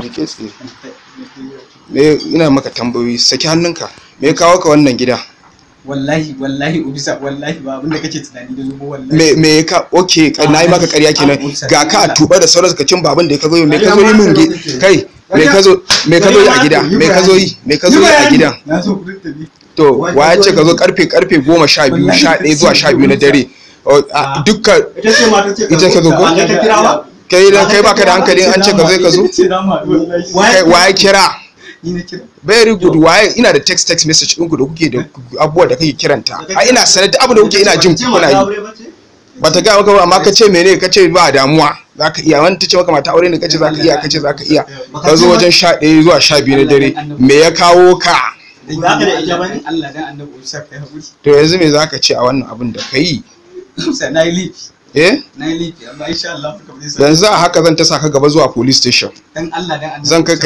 Rike tsaye. Me ina maka tambayoyi, saki hannunka. Me ya kawo ka wannan gida? Wallahi Ubisa, wallahi ba abinda kake tunani da zubo wallahi. Me ka okay, nayi maka ƙarya kenan. Ga ka a tuba da sauransu ka cin babin da ka zo yi, me ka zo yi mun kai? Me ka zo yi a gida? Me ka zo yi a gidan? Na so kudin tabi. To, wa ya ce ka zo karfe 12, 11 zuwa 12 na dare? Dukkan ita ka zo ko? Kai baka da hankali an ce ka zo? Wa ya kira? Very good. Waye ina da text message ɗinku da kuke da abubuwa da kake kiranta. Ai ina sanar da abu da kuke ina jin kuna yi. Bata ga maka ba amma kace mene kace ba damuwa. Zaka iya wani tace maka mata aure ne kace zaka iya ka zo wajen 11 zuwa 12 na dare. Me ya kawo ka? Zaka da ita bane? Allah dan Annabi Musa kai hakuri. To yanzu me zaka ce a wannan abin da kai? Musa nayi laifi. Nayi laifi amma insha Allah ka bai sa. Yanzu a haka zan ta saka gaba zuwa police station. Dan Allah dan Annabi. Zan kai